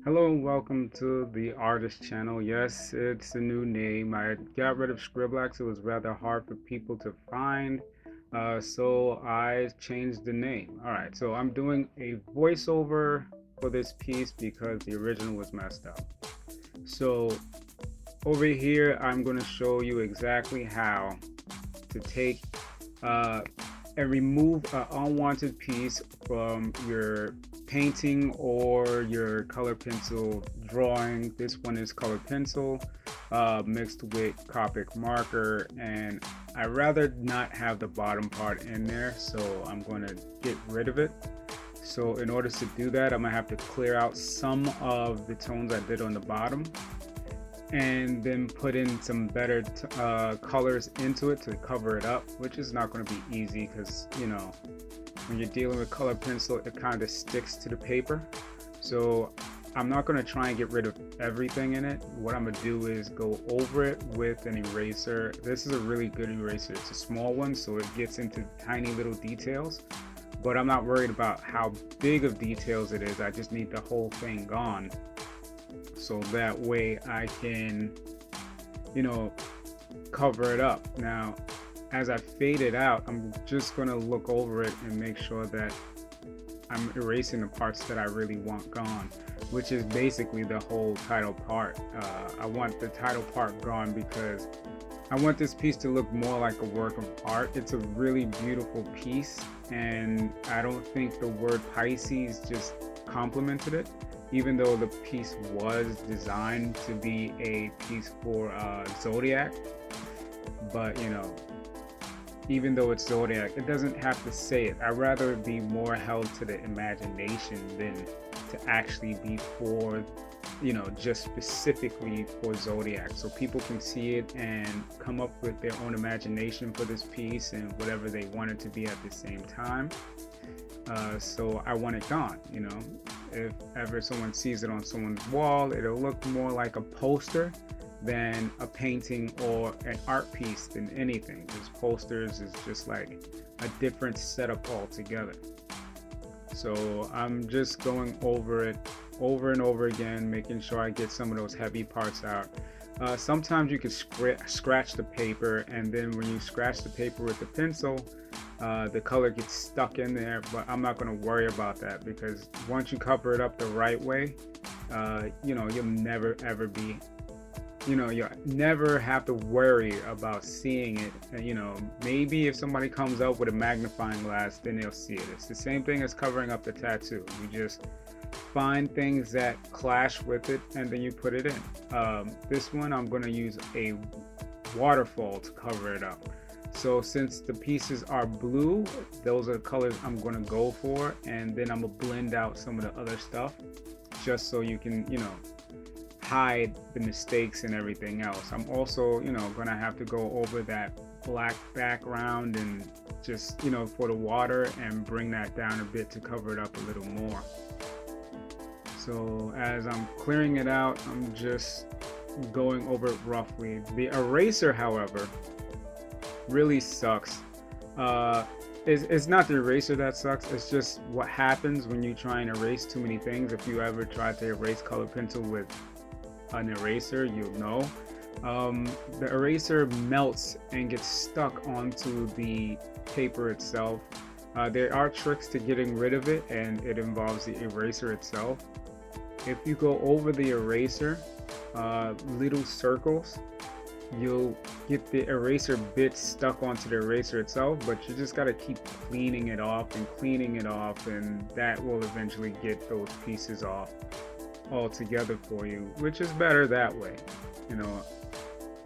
Hello and welcome to the artist channel. Yes, it's a new name. I got rid of Scribblex. It was rather hard for people to find. So I changed the name. All right, so I'm doing a voiceover for this piece because the original was messed up. So over here, I'm going to show you exactly how to take uh, and remove an unwanted piece from your painting or your color pencil drawing. This one is color pencil mixed with Copic marker, and I rather not have the bottom part in there, so I'm going to get rid of it. So in order to do that, I'm gonna have to clear out some of the tones I did on the bottom and then put in some better colors into it to cover it up, which is not going to be easy because, you know, when you're dealing with color pencil, it kind of sticks to the paper. So I'm not going to try and get rid of everything in it. What I'm going to do is go over it with an eraser. This is a really good eraser. It's a small one, so it gets into tiny little details, but I'm not worried about how big of details it is. I just need the whole thing gone, so that way I can, you know, cover it up. Now, as I fade it out, I'm just going to look over it and make sure that I'm erasing the parts that I really want gone, which is basically the whole title part. I want the title part gone because I want this piece to look more like a work of art. It's a really beautiful piece, and I don't think the word Pisces just complimented it, even though the piece was designed to be a piece for Zodiac. But, you know, even though it's Zodiac, it doesn't have to say it. I'd rather it be more held to the imagination than to actually be for, you know, just specifically for Zodiac, so people can see it and come up with their own imagination for this piece and whatever they want it to be at the same time. So I want it gone. You know, if ever someone sees it on someone's wall, it'll look more like a poster than a painting or an art piece than anything. Because posters is just like a different setup altogether. So I'm just going over it over and over again, making sure I get some of those heavy parts out. Sometimes you can scratch the paper, and then when you scratch the paper with the pencil, the color gets stuck in there, but I'm not going to worry about that because once you cover it up the right way, you know, you'll never ever be, you know, you never have to worry about seeing it. And, you know, maybe if somebody comes up with a magnifying glass, then they'll see it. It's the same thing as covering up the tattoo. You just find things that clash with it and then you put it in. This one I'm going to use a waterfall to cover it up. So since the pieces are blue, those are the colors I'm going to go for, and then I'm going to blend out some of the other stuff just so you can, you know, hide the mistakes and everything else. I'm also, you know, going to have to go over that black background and just, you know, for the water and bring that down a bit to cover it up a little more. So as I'm clearing it out, I'm just going over it roughly. The eraser, however, really sucks. It's not the eraser that sucks, it's just what happens when you try and erase too many things. If you ever try to erase color pencil with an eraser, you'll know. The eraser melts and gets stuck onto the paper itself. There are tricks to getting rid of it, and it involves the eraser itself. If you go over the eraser, little circles, you'll get the eraser bit stuck onto the eraser itself, but you just got to keep cleaning it off, and that will eventually get those pieces off altogether for you, which is better that way. You know,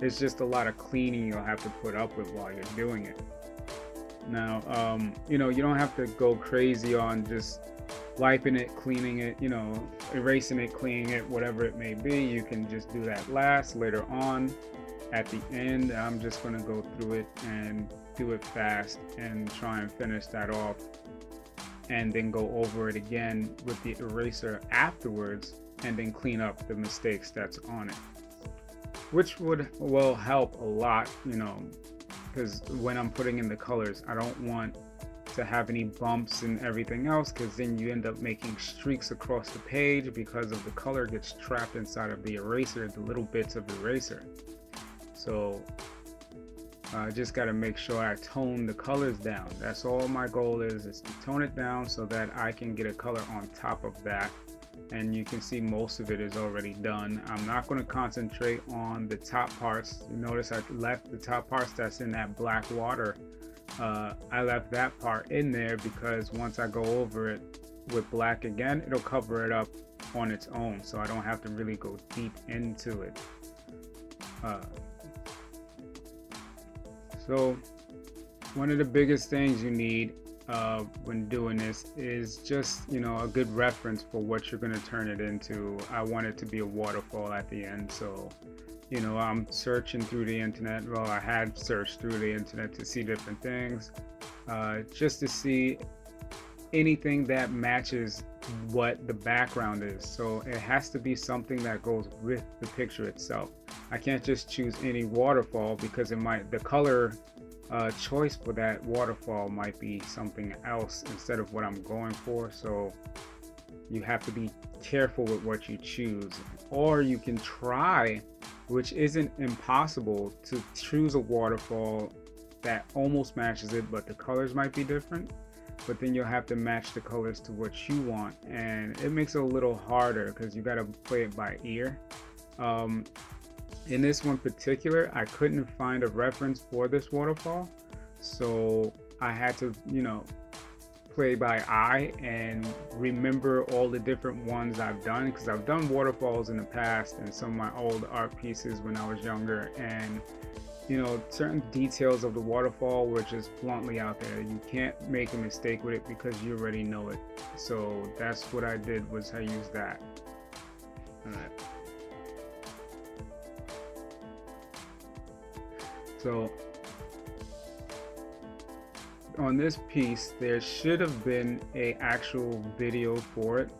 it's just a lot of cleaning you'll have to put up with while you're doing it. Now, you know, you don't have to go crazy on just wiping it, cleaning it, you know, erasing it, cleaning it, whatever it may be. You can just do that later on. At the end, I'm just going to go through it and do it fast and try and finish that off, and then go over it again with the eraser afterwards and then clean up the mistakes that's on it. which will help a lot, because when I'm putting in the colors, I don't want to have any bumps and everything else, because then you end up making streaks across the page because of the color gets trapped inside of the eraser, the little bits of eraser. So I just got to make sure I tone the colors down. That's all my goal is to tone it down so that I can get a color on top of that. And you can see most of it is already done. I'm not going to concentrate on the top parts. You notice I left the top parts that's in that black water. I left that part in there because once I go over it with black again, it'll cover it up on its own, so I don't have to really go deep into it. So one of the biggest things you need when doing this is just a good reference for what you're going to turn it into. I want it to be a waterfall at the end, so I'm searching through the internet. Well, I had searched through the internet to see different things, just to see anything that matches what the background is. So it has to be something that goes with the picture itself. I can't just choose any waterfall because the color choice for that waterfall might be something else instead of what I'm going for. So you have to be careful with what you choose, or you can try, which isn't impossible, to choose a waterfall that almost matches it, but the colors might be different. But then you'll have to match the colors to what you want, and it makes it a little harder because you got to play it by ear. In this one particular, I couldn't find a reference for this waterfall, so I had to play by eye and remember all the different ones I've done, because I've done waterfalls in the past and some of my old art pieces when I was younger, and certain details of the waterfall were just bluntly out there. You can't make a mistake with it because you already know it. So that's what I did, was I used that. All right. So on this piece, there should have been an actual video for it,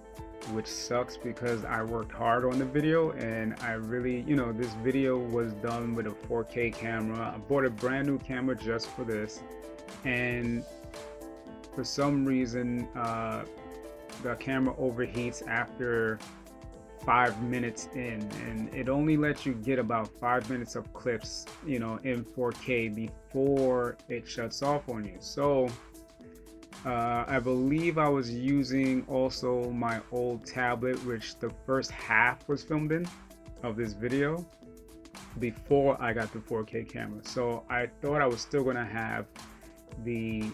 which sucks because I worked hard on the video, and I really, this video was done with a 4K camera. I bought a brand new camera just for this, and for some reason the camera overheats after 5 minutes in, and it only lets you get about 5 minutes of clips in 4K before it shuts off on you. So I believe I was using also my old tablet, which the first half was filmed in of this video before I got the 4K camera. So I thought I was still gonna have the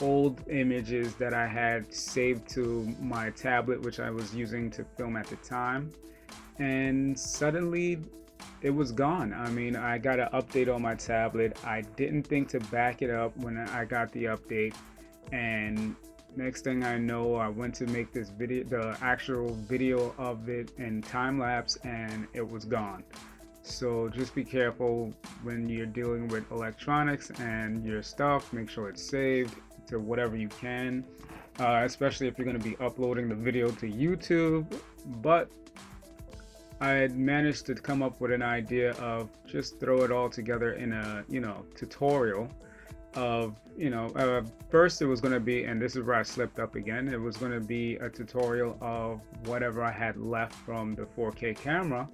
old images that I had saved to my tablet, which I was using to film at the time, and suddenly it was gone. I mean, I got an update on my tablet. I didn't think to back it up when I got the update, and next thing I know, I went to make this video, the actual video of it in time lapse, and it was gone. So just be careful when you're dealing with electronics and your stuff. Make sure it's saved to whatever you can, especially if you're going to be uploading the video to YouTube. But I had managed to come up with an idea of just throw it all together in a tutorial of first it was going to be, and this is where I slipped up again, it was going to be a tutorial of whatever I had left from the 4K camera,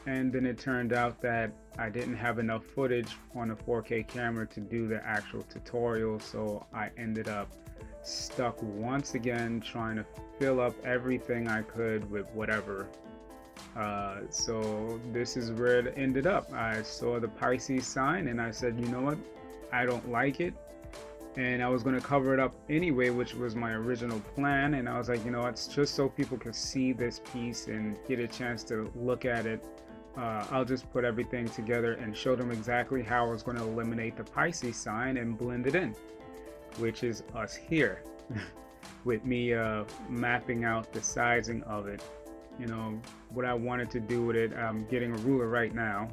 and then it turned out that I didn't have enough footage on a 4K camera to do the actual tutorial, so I ended up stuck once again trying to fill up everything I could with whatever. So this is where it ended up. I saw the Pisces sign and I said, you know what, I don't like it, and I was going to cover it up anyway, which was my original plan. And I was like, it's just so people can see this piece and get a chance to look at it. I'll just put everything together and show them exactly how I was going to eliminate the Pisces sign and blend it in, which is us here with me mapping out the sizing of it, what I wanted to do with it. I'm getting a ruler right now.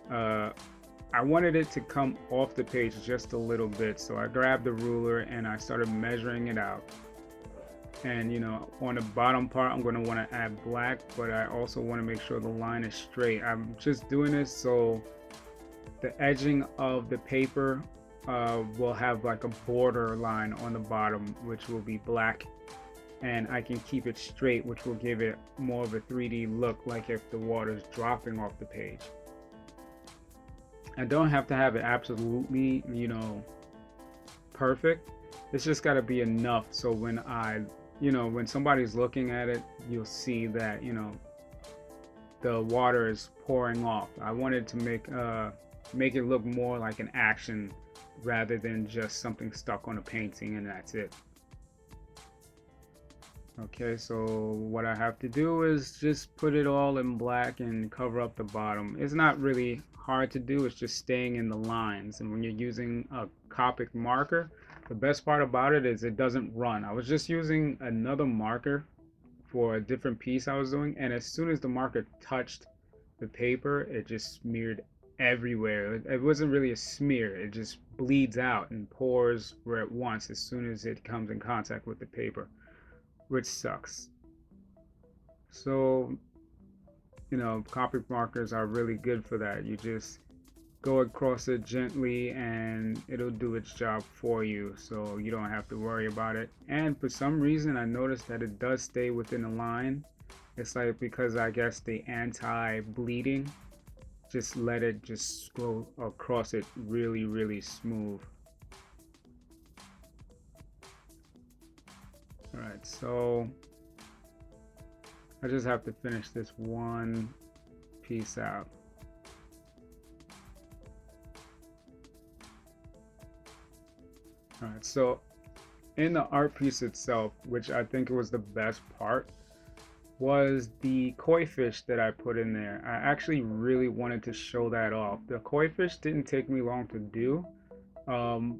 I wanted it to come off the page just a little bit, so I grabbed the ruler and I started measuring it out. And on the bottom part I'm going to want to add black, but I also want to make sure the line is straight. I'm just doing this so the edging of the paper will have like a border line on the bottom, which will be black, and I can keep it straight, which will give it more of a 3D look, like if the water is dropping off the page. I don't have to have it absolutely perfect. It's just got to be enough so when when somebody's looking at it, you'll see that the water is pouring off. I wanted to make it look more like an action rather than just something stuck on a painting and that's it. Okay, so what I have to do is just put it all in black and cover up the bottom. It's not really hard to do, it's just staying in the lines. And when you're using a Copic marker, the best part about it is it doesn't run. I was just using another marker for a different piece I was doing, and as soon as the marker touched the paper, it just smeared everywhere. It wasn't really a smear, it just bleeds out and pours where it wants as soon as it comes in contact with the paper, which sucks. So Copic markers are really good for that. You just go across it gently and it'll do its job for you, so you don't have to worry about it. And for some reason I noticed that it does stay within the line. It's like because I guess the anti-bleeding just let it just go across it really smooth. Alright, so I just have to finish this one piece out. Alright, so in the art piece itself, which I think was the best part, was the koi fish that I put in there. I actually really wanted to show that off. The koi fish didn't take me long to do.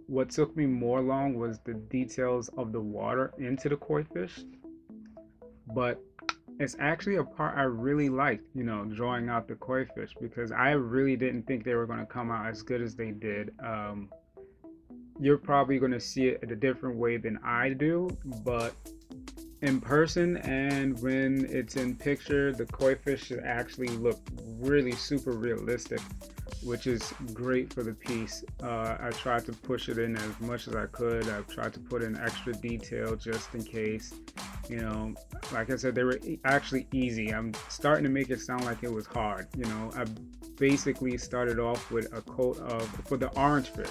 What took me more long was the details of the water into the koi fish. But it's actually a part I really liked, drawing out the koi fish, because I really didn't think they were going to come out as good as they did. You're probably going to see it in a different way than I do, but in person and when it's in picture, the koi fish actually look really super realistic, which is great for the piece. I tried to push it in as much as I could. I've tried to put in extra detail just in case. Like I said, they were actually easy. I'm starting to make it sound like it was hard. I basically started off with a coat of, for the orange fish,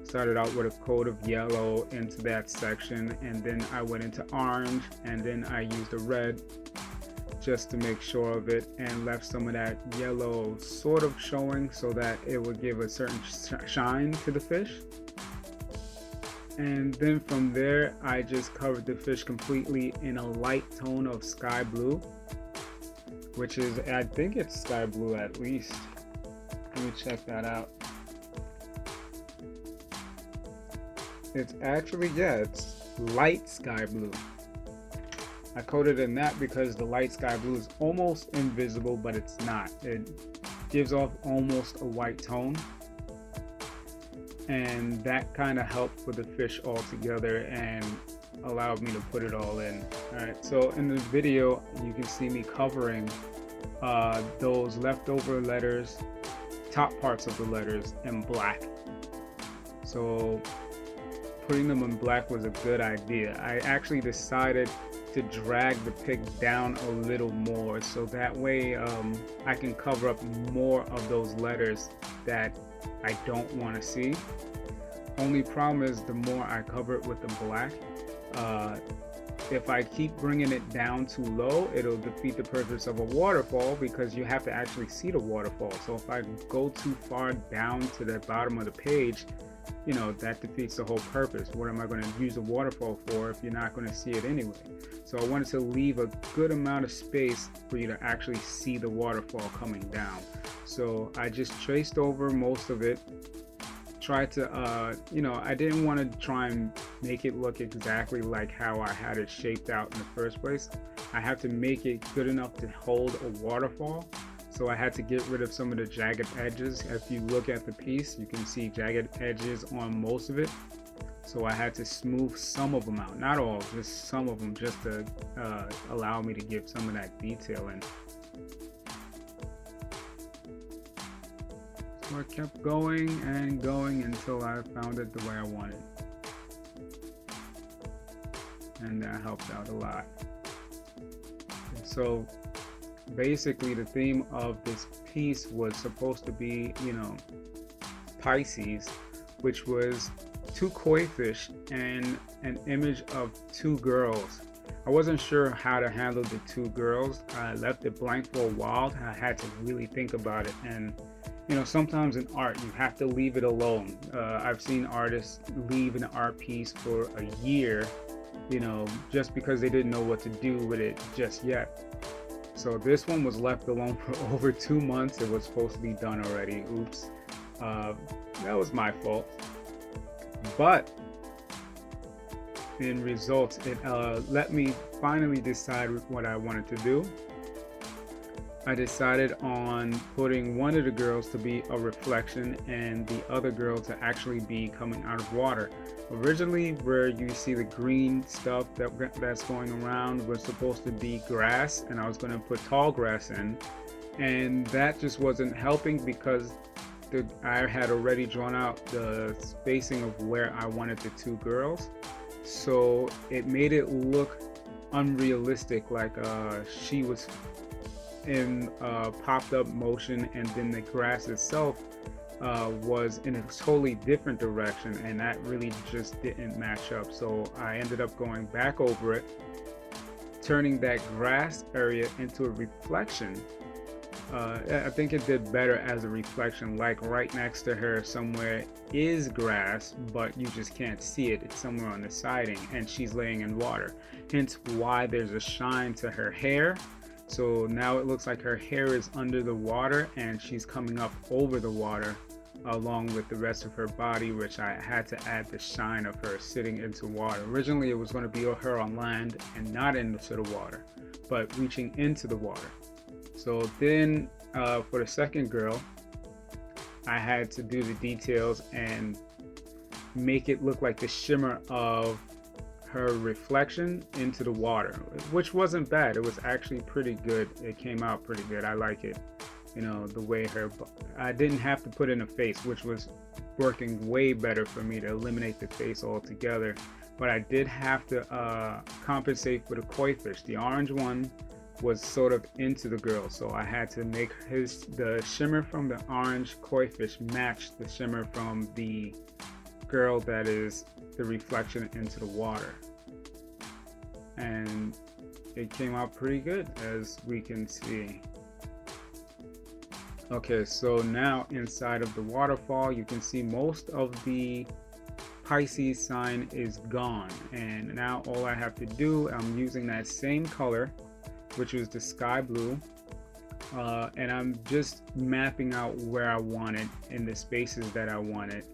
started out with a coat of yellow into that section, and then I went into orange, and then I used a red just to make sure of it, and left some of that yellow sort of showing so that it would give a certain shine to the fish. And then from there I just covered the fish completely in a light tone of sky blue, which is, I think it's sky blue at least. Let me check that out. It's actually, yeah, it's light sky blue. I coated in that because the light sky blue is almost invisible, but it's not. It gives off almost a white tone, and that kind of helped with the fish all together and allowed me to put it all in. Alright, so in the video you can see me covering those leftover letters, top parts of the letters, in black. So putting them in black was a good idea. I actually decided to drag the pick down a little more, so that way I can cover up more of those letters that I don't want to see. Only problem is, the more I cover it with the black, if I keep bringing it down too low, it'll defeat the purpose of a waterfall, because you have to actually see the waterfall. So if I go too far down to the bottom of the page, that defeats the whole purpose. What am I going to use a waterfall for if you're not going to see it anyway? So I wanted to leave a good amount of space for you to actually see the waterfall coming down. So I just traced over most of it. Tried to, I didn't want to try and make it look exactly like how I had it shaped out in the first place. I have to make it good enough to hold a waterfall. So I had to get rid of some of the jagged edges. If you look at the piece, you can see jagged edges on most of it. So I had to smooth some of them out, not all, just some of them, just to allow me to give some of that detail in. So I kept going and going until I found it the way I wanted. And that helped out a lot. So basically the theme of this piece was supposed to be, Pisces, which was two koi fish and an image of two girls. I wasn't sure how to handle the two girls. I left it blank for a while. I had to really think about it. And sometimes in art you have to leave it alone. I've seen artists leave an art piece for a year, just because they didn't know what to do with it just yet. So this one was left alone for over 2 months. It was supposed to be done already. Oops. That was my fault. But in results, it let me finally decide what I wanted to do. I decided on putting one of the girls to be a reflection and the other girl to actually be coming out of water. Originally, where you see the green stuff that's going around was supposed to be grass, and I was going to put tall grass in, and that just wasn't helping because I had already drawn out the spacing of where I wanted the two girls, so it made it look unrealistic, like she was in popped up motion, and then the grass itself was in a totally different direction, and that really just didn't match up. So I ended up going back over it, turning that grass area into a reflection. I think it did better as a reflection, like right next to her somewhere is grass, but you just can't see it. It's somewhere on the siding, and she's laying in water. Hence why there's a shine to her hair. So now it looks like her hair is under the water and she's coming up over the water along with the rest of her body, which I had to add the shine of her sitting into water. Originally it was going to be her on land and not into the water, but reaching into the water. So then for the second girl, I had to do the details and make it look like the shimmer of her reflection into the water, which wasn't bad. It was actually pretty good. It came out pretty good. I like it. The way I didn't have to put in a face, which was working way better for me to eliminate the face altogether. But I did have to compensate for the koi fish. The orange one was sort of into the girl, so I had to make the shimmer from the orange koi fish match the shimmer from the girl that is the reflection into the water, and it came out pretty good, as we can see. Okay, so now inside of the waterfall you can see most of the Pisces sign is gone, and now all I have to do, I'm using that same color, which was the sky blue, and I'm just mapping out where I want it in the spaces that I want it,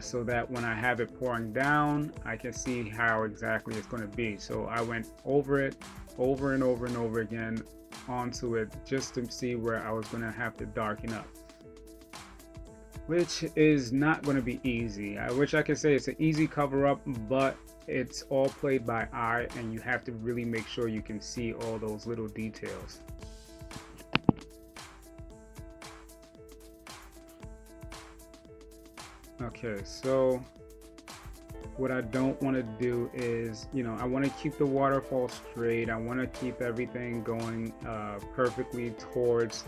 so that when I have it pouring down, I can see how exactly it's going to be. So I went over it over and over and over again onto it just to see where I was going to have to darken up, which is not going to be easy. I wish I could say it's an easy cover up, but it's all played by eye, and you have to really make sure you can see all those little details. Okay, so what I don't want to do is, I want to keep the waterfall straight. I want to keep everything going perfectly towards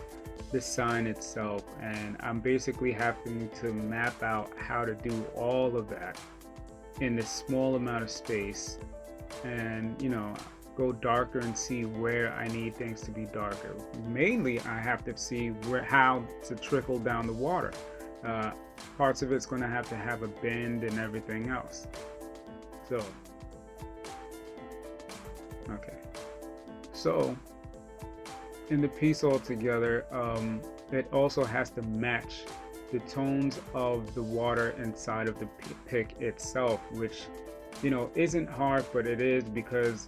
the sign itself, and I'm basically having to map out how to do all of that in this small amount of space, and go darker and see where I need things to be darker. Mainly I have to see how to trickle down the water. Parts of it's going to have a bend and everything else. So okay, so in the piece altogether, it also has to match the tones of the water inside of the pick itself, which isn't hard, but it is, because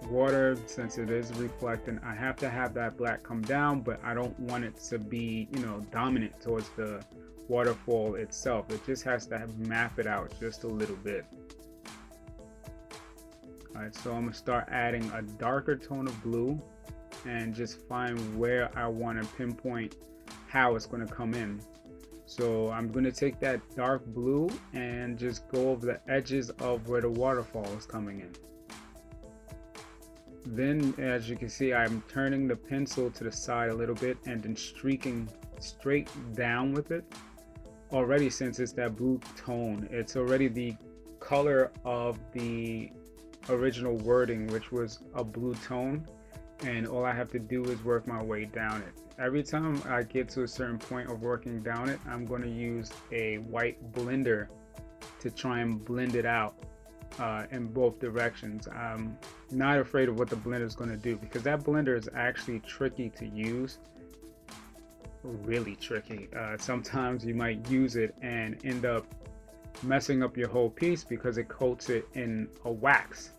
water, since it is reflecting, I have to have that black come down, but I don't want it to be dominant towards the waterfall itself. It just has to map it out just a little bit. All right, so I'm gonna start adding a darker tone of blue and just find where I want to pinpoint how it's going to come in. So I'm going to take that dark blue and just go over the edges of where the waterfall is coming in. Then, as you can see, I'm turning the pencil to the side a little bit and then streaking straight down with it. Already, since it's that blue tone, it's already the color of the original wording, which was a blue tone, and all I have to do is work my way down it. Every time I get to a certain point of working down it, I'm going to use a white blender to try and blend it out in both directions. I'm not afraid of what the blender is going to do, because that blender is actually tricky to use. Really tricky. Sometimes you might use it and end up messing up your whole piece because it coats it in a wax.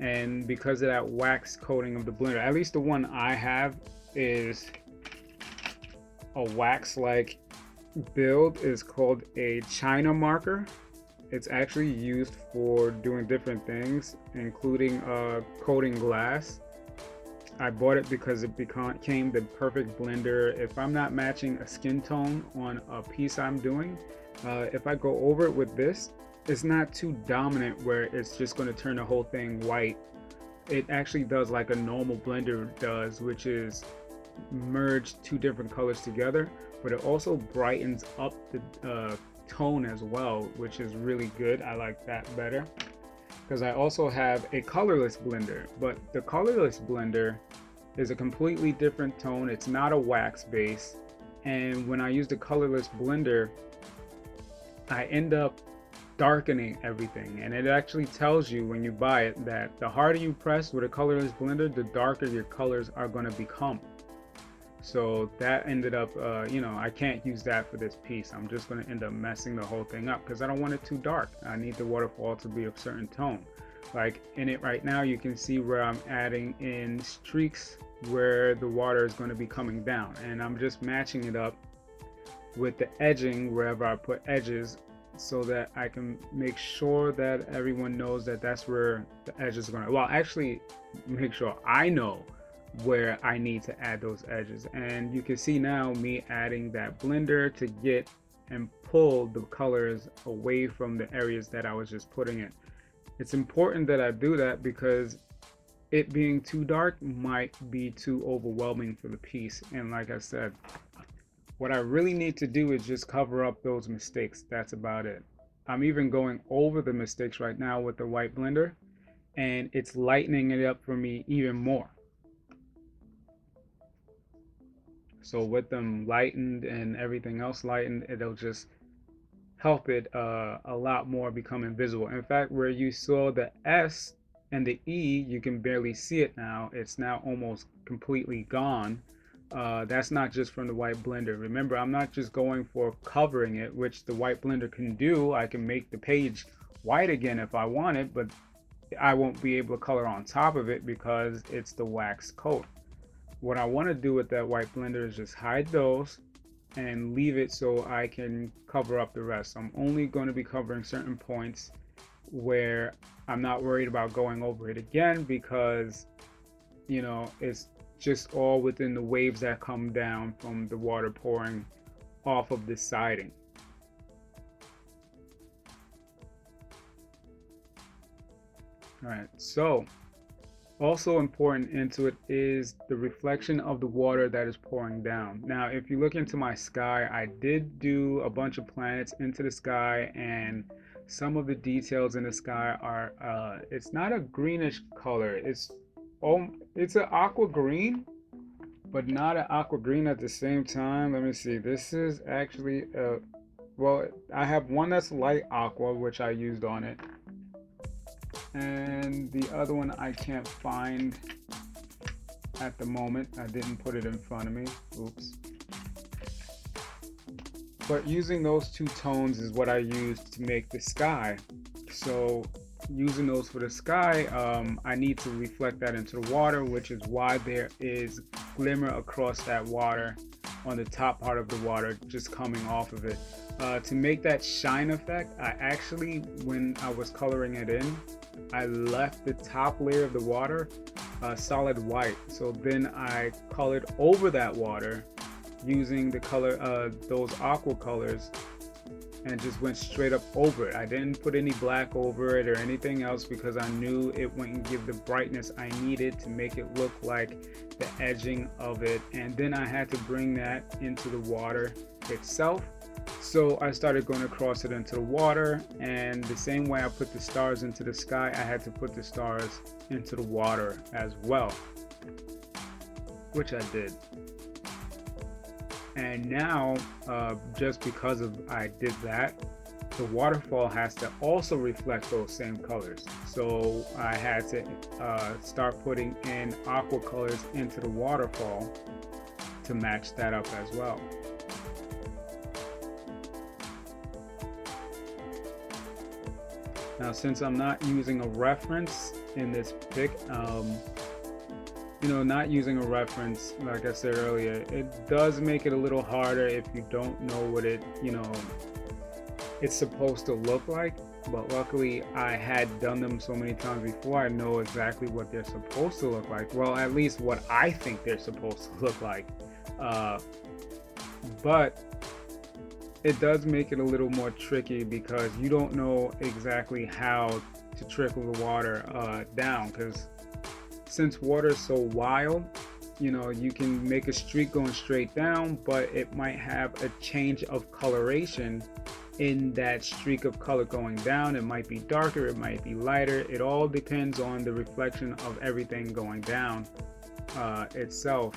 And because of that wax coating of the blender, at least the one I have is a wax like build, is called a China marker. It's actually used for doing different things, including coating glass. I bought it because it became the perfect blender. If I'm not matching a skin tone on a piece I'm doing, if I go over it with this, it's not too dominant where it's just going to turn the whole thing white. It actually does like a normal blender does, which is merge two different colors together, but it also brightens up the tone as well, which is really good. I like that better, because I also have a colorless blender, but the colorless blender is a completely different tone. It's not a wax base, and when I use the colorless blender, I end up darkening everything, and it actually tells you when you buy it that the harder you press with a colorless blender, the darker your colors are going to become. So that ended up, I can't use that for this piece. I'm just going to end up messing the whole thing up because I don't want it too dark. I need the waterfall to be a certain tone. Like in it right now, you can see where I'm adding in streaks where the water is going to be coming down, and I'm just matching it up with the edging wherever I put edges, so that I can make sure that everyone knows that that's where the edges are going to, well, actually make sure I know where I need to add those edges. And you can see now me adding that blender to get and pull the colors away from the areas that I was just putting it. It's important that I do that because it being too dark might be too overwhelming for the piece. And like I said, what I really need to do is just cover up those mistakes. That's about it. I'm even going over the mistakes right now with the white blender, and it's lightening it up for me even more. So with them lightened and everything else lightened, it'll just help it a lot more become invisible. In fact, where you saw the S and the E, you can barely see it now. It's now almost completely gone. That's not just from the white blender. Remember, I'm not just going for covering it, which the white blender can do. I can make the page white again if I want it, but I won't be able to color on top of it because it's the wax coat. What I want to do with that white blender is just hide those and leave it so I can cover up the rest. I'm only going to be covering certain points where I'm not worried about going over it again, because it's just all within the waves that come down from the water pouring off of the siding. All right, so also important into it is the reflection of the water that is pouring down. Now, if you look into my sky, I did do a bunch of planets into the sky, and some of the details in the sky are, it's not a greenish color. It's an aqua green, but not an aqua green at the same time. Let me see. This is actually, well, I have one that's light aqua, which I used on it. And the other one I can't find at the moment. I didn't put it in front of me. Oops. But using those two tones is what I used to make the sky. So using those for the sky, I need to reflect that into the water, which is why there is glimmer across that water on the top part of the water just coming off of it. To make that shine effect, I actually, when I was coloring it in, I left the top layer of the water solid white. So then I colored over that water using the color, those aqua colors, and just went straight up over it. I didn't put any black over it or anything else because I knew it wouldn't give the brightness I needed to make it look like the edging of it. And then I had to bring that into the water itself. So I started going across it into the water, and the same way I put the stars into the sky, I had to put the stars into the water as well, which I did. And now, just because I did that, the waterfall has to also reflect those same colors. So I had to start putting in aqua colors into the waterfall to match that up as well. Now, since I'm not using a reference in this pic, not using a reference, like I said earlier, it does make it a little harder if you don't know what it's supposed to look like. But luckily, I had done them so many times before, I know exactly what they're supposed to look like. Well, at least what I think they're supposed to look like. But it does make it a little more tricky because you don't know exactly how to trickle the water down, because since water is so wild, you can make a streak going straight down, but it might have a change of coloration in that streak of color going down. It might be darker, it might be lighter. It all depends on the reflection of everything going down itself.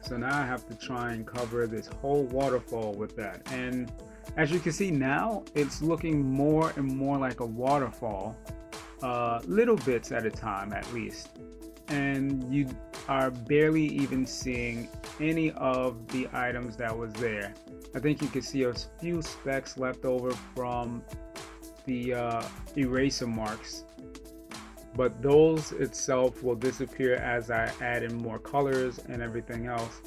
So now I have to try and cover this whole waterfall with that. And as you can see now, it's looking more and more like a waterfall, little bits at a time at least. And you are barely even seeing any of the items that was there. I think you can see a few specks left over from the eraser marks, but those itself will disappear as I add in more colors and everything else.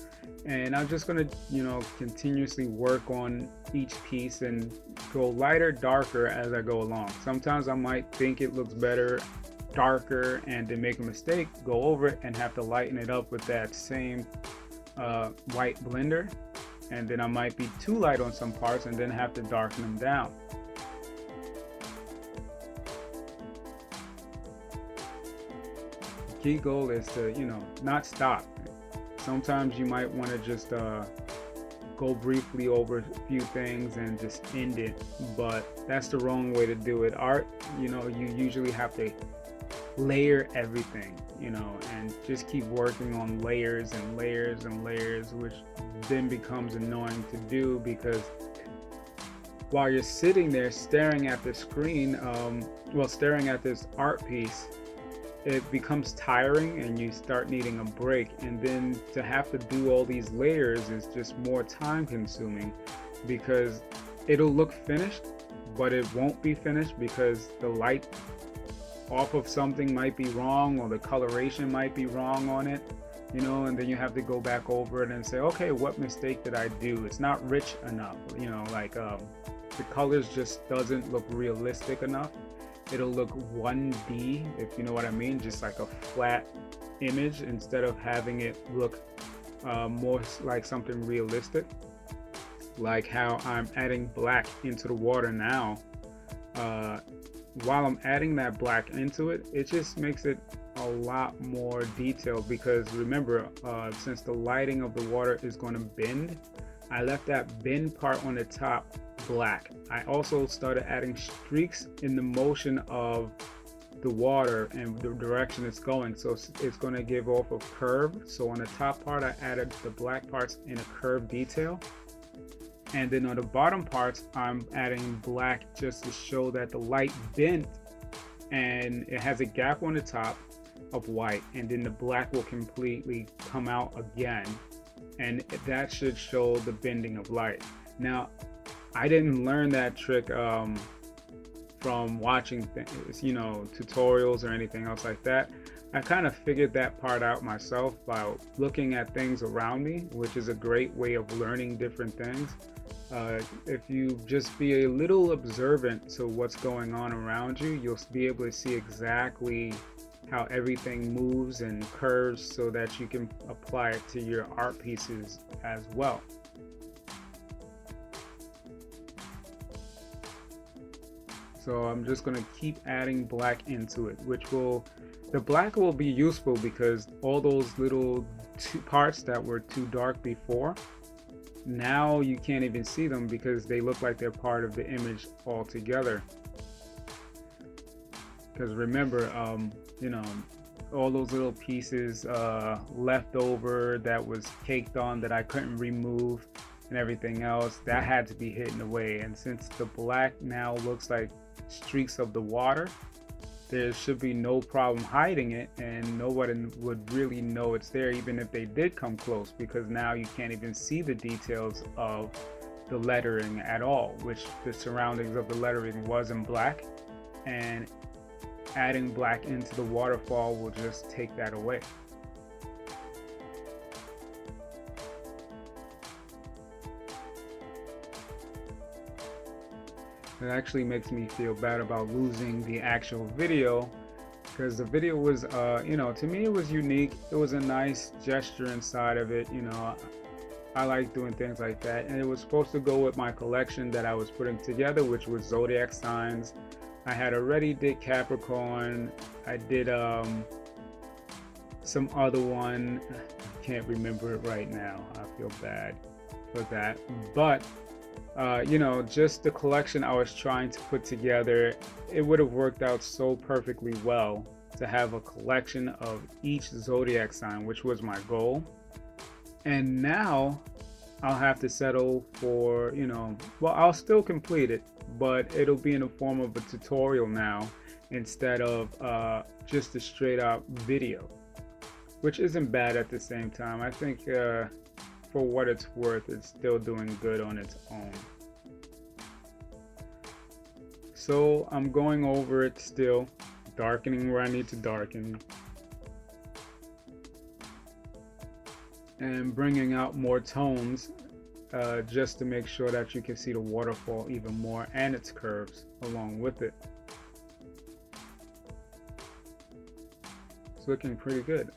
And I'm just going to, continuously work on each piece and go lighter, darker as I go along. Sometimes I might think it looks better darker and then make a mistake, go over it and have to lighten it up with that same white blender. And then I might be too light on some parts and then have to darken them down. The key goal is to, not stop. Sometimes you might want to just go briefly over a few things and just end it, but that's the wrong way to do it. Art, you usually have to layer everything, and just keep working on layers and layers and layers, which then becomes annoying to do because while you're sitting there staring at the screen, staring at this art piece, it becomes tiring and you start needing a break. And then to have to do all these layers is just more time consuming because it'll look finished, but it won't be finished because the light off of something might be wrong or the coloration might be wrong on it, and then you have to go back over it and say, okay, what mistake did I do? It's not rich enough, the colors just doesn't look realistic enough. It'll look 1D, if you know what I mean, just like a flat image instead of having it look more like something realistic, like how I'm adding black into the water now. While I'm adding that black into it, it just makes it a lot more detailed because remember, since the lighting of the water is going to bend, I left that bend part on the top black. I also started adding streaks in the motion of the water and the direction it's going, so it's going to give off a curve. So on the top part I added the black parts in a curved detail, and then on the bottom parts I'm adding black just to show that the light bent and it has a gap on the top of white, and then the black will completely come out again, and that should show the bending of light. Now I didn't learn that trick from watching things, tutorials or anything else like that. I kind of figured that part out myself by looking at things around me, which is a great way of learning different things. If you just be a little observant to what's going on around you, you'll be able to see exactly how everything moves and curves so that you can apply it to your art pieces as well. So I'm just going to keep adding black into it, the black will be useful because all those little parts that were too dark before, now you can't even see them because they look like they're part of the image altogether. Because remember, all those little pieces left over that was caked on that I couldn't remove and everything else, that had to be hidden away. And since the black now looks like streaks of the water, there should be no problem hiding it, and nobody would really know it's there even if they did come close, because now you can't even see the details of the lettering at all, which the surroundings of the lettering was in black, and adding black into the waterfall will just take that away. It actually makes me feel bad about losing the actual video, because the video was, to me it was unique. It was a nice gesture inside of it. I like doing things like that, and it was supposed to go with my collection that I was putting together, which was zodiac signs. I had already did Capricorn. I did some other one. I can't remember it right now. I feel bad for that, but just the collection I was trying to put together, it would have worked out so perfectly well to have a collection of each zodiac sign, which was my goal. And now I'll have to settle for, I'll still complete it, but it'll be in the form of a tutorial now instead of just a straight up video, which isn't bad at the same time. I think for what it's worth, it's still doing good on its own. So I'm going over it still, darkening where I need to darken, and bringing out more tones just to make sure that you can see the waterfall even more and its curves along with it. It's looking pretty good.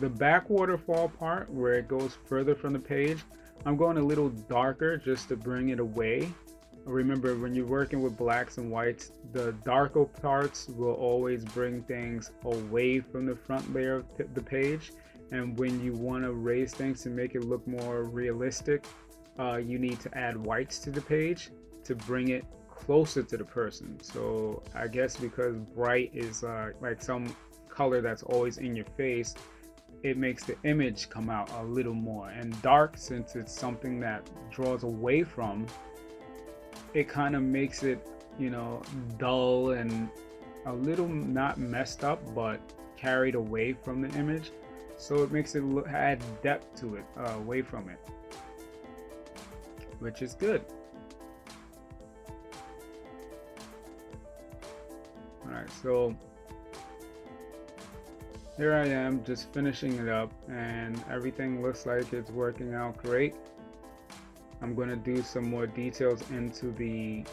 The back waterfall part where it goes further from the page, I'm going a little darker just to bring it away. Remember, when you're working with blacks and whites, the darker parts will always bring things away from the front layer of the page. And when you want to raise things to make it look more realistic, you need to add whites to the page to bring it closer to the person. So I guess because bright is like some color that's always in your face, it makes the image come out a little more. And dark, since it's something that draws away from, it kind of makes it, dull and a little not messed up, but carried away from the image. So it makes it add depth to it, away from it, which is good. All right, so here I am just finishing it up, and everything looks like it's working out great. I'm going to do some more details into the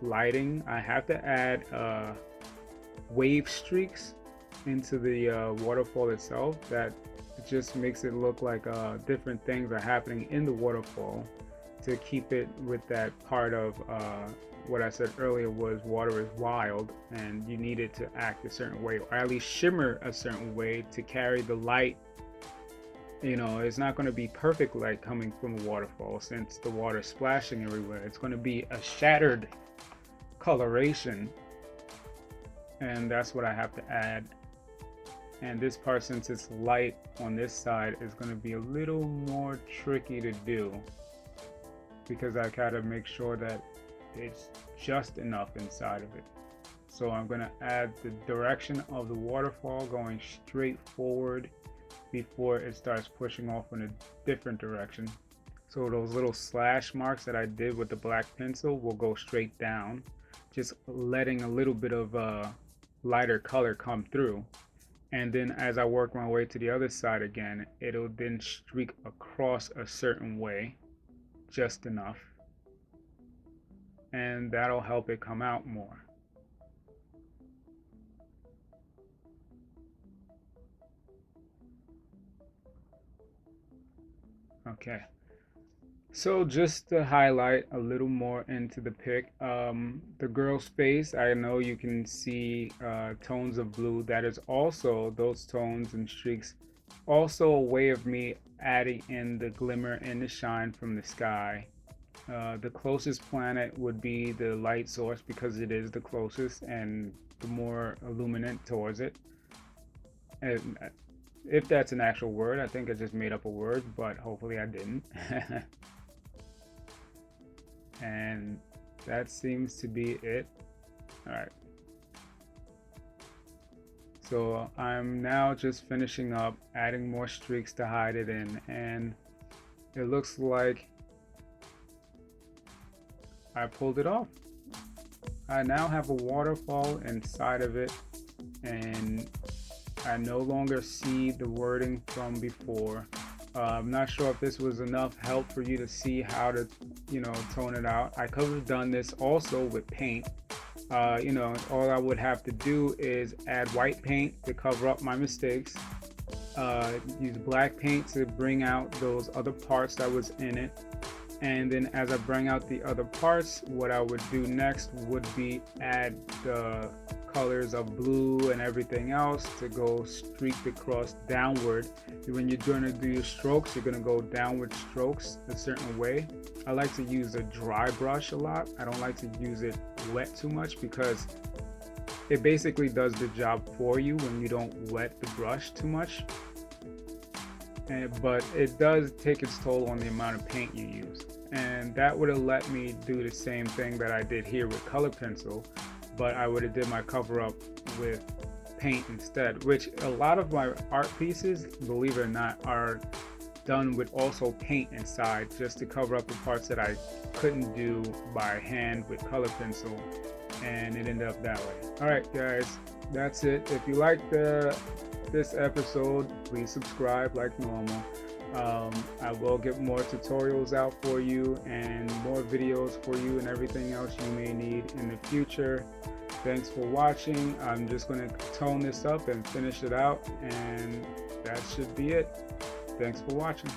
lighting. I have to add wave streaks into the waterfall itself. That just makes it look like different things are happening in the waterfall, to keep it with that part of what I said earlier was water is wild, and you need it to act a certain way, or at least shimmer a certain way to carry the light. It's not going to be perfect light coming from a waterfall, since the water is splashing everywhere. It's going to be a shattered coloration, and that's what I have to add. And this part, since it's light on this side, is going to be a little more tricky to do, because I gotta make sure that it's just enough inside of it. So I'm going to add the direction of the waterfall going straight forward before it starts pushing off in a different direction. So those little slash marks that I did with the black pencil will go straight down, just letting a little bit of lighter color come through. And then as I work my way to the other side again, it'll then streak across a certain way. just enough, and that'll help it come out more. Okay, so just to highlight a little more into the pic, the girl's face, I know you can see tones of blue. That is also, those tones and streaks, also a way of me adding in the glimmer and the shine from the sky. The closest planet would be the light source because it is the closest and the more illuminant towards it. And if that's an actual word, I think I just made up a word, but hopefully I didn't. And that seems to be it. All right. So I'm now just finishing up, adding more streaks to hide it in, and it looks like I pulled it off. I now have a waterfall inside of it, and I no longer see the wording from before. I'm not sure if this was enough help for you to see how to, tone it out. I could have done this also with paint. All I would have to do is add white paint to cover up my mistakes. Use black paint to bring out those other parts that was in it. And then as I bring out the other parts, what I would do next would be add the colors of blue and everything else to go streaked across downward. When you're going to do your strokes, you're going to go downward strokes a certain way. I like to use a dry brush a lot. I don't like to use it wet too much because it basically does the job for you when you don't wet the brush too much. But it does take its toll on the amount of paint you use, and that would have let me do the same thing that I did here with color pencil, but I would have did my cover up with paint instead, which a lot of my art pieces, believe it or not, are done with also paint inside just to cover up the parts that I couldn't do by hand with color pencil, and it ended up that way. All right guys, that's it. If you like this episode, please subscribe like normal. I will get more tutorials out for you and more videos for you and everything else you may need in the future. Thanks for watching. I'm just going to tone this up and finish it out, and that should be it. Thanks for watching.